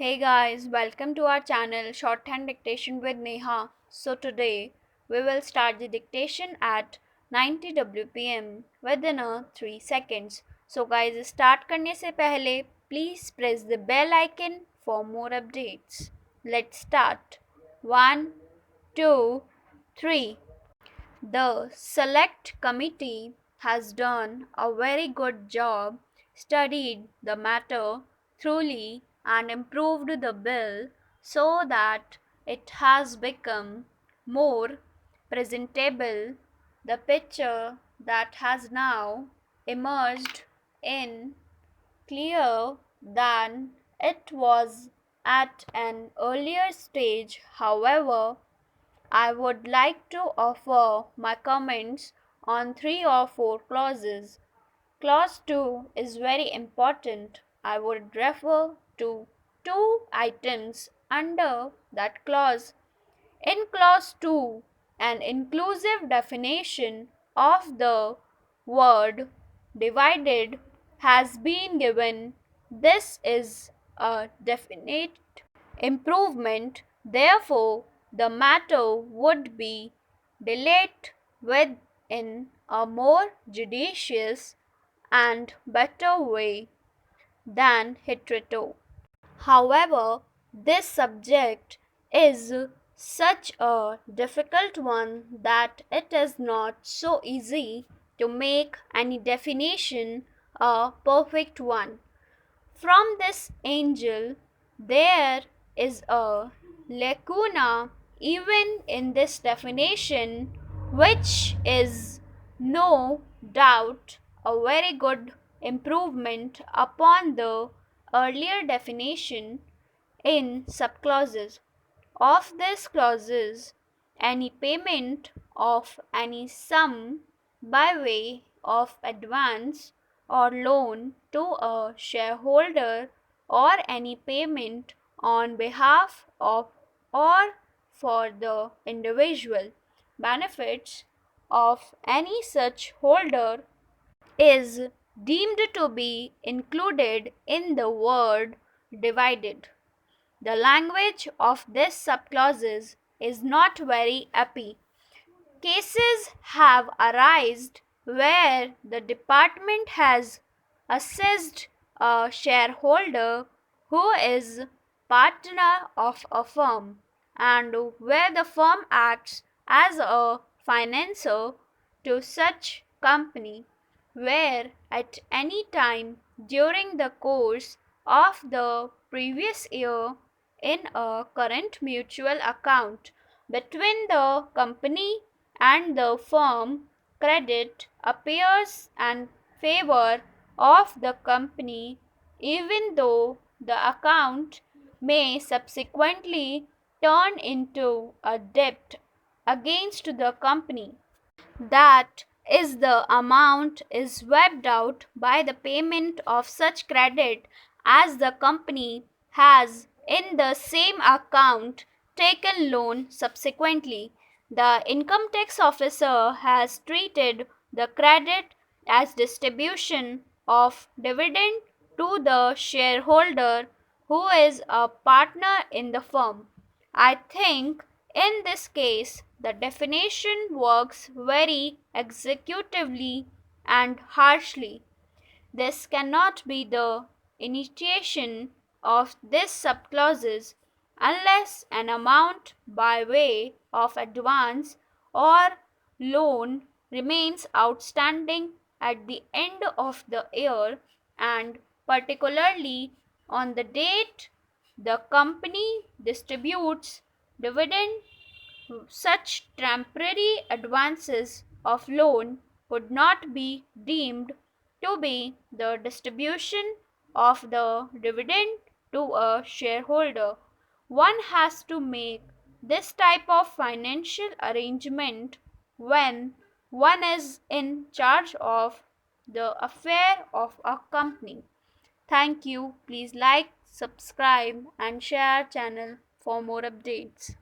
Hey guys, welcome to our channel Shorthand Dictation with Neha. So today we will start the dictation at 90 WPM within 3 seconds. So guys, start करने से पहले please press the bell icon for more updates. Let's start. 1, 2, 3. The select committee has done a very good job, studied the matter thoroughly, and improved the bill so that it has become more presentable. The picture that has now emerged in clearer than it was at an earlier stage. However, I would like to offer my comments on 3 or 4 clauses. Clause 2 is very important. I would refer to 2 items under that clause. In clause 2, an inclusive definition of the word divided has been given. This is a definite improvement. Therefore, the matter would be dealt with in a more judicious and better way than hitherto. However, this subject is such a difficult one that it is not so easy to make any definition a perfect one. From this angle, there is a lacuna even in this definition, which is no doubt a very good improvement upon the earlier definition in subclauses. Of these clauses, any payment of any sum by way of advance or loan to a shareholder, or any payment on behalf of or for the individual benefits of any such holder, is deemed to be included in the word divided. The language of these subclauses is not very happy. Cases have arisen where the department has assessed a shareholder who is partner of a firm, and where the firm acts as a financier to such company, where at any time during the course of the previous year in a current mutual account between the company and the firm, credit appears in favor of the company, even though the account may subsequently turn into a debt against the company. That is, the amount is wiped out by the payment of such credit as the company has in the same account taken loan subsequently. The income tax officer has treated the credit as distribution of dividend to the shareholder who is a partner in the firm. I think in this case the definition works very executively and harshly. This cannot be the initiation of these subclauses unless an amount by way of advance or loan remains outstanding at the end of the year, and particularly on the date the company distributes dividend. Such temporary advances of loan would not be deemed to be the distribution of the dividend to a shareholder. One has to make this type of financial arrangement when one is in charge of the affair of a company. Thank you. Please like, subscribe and share channel for more updates.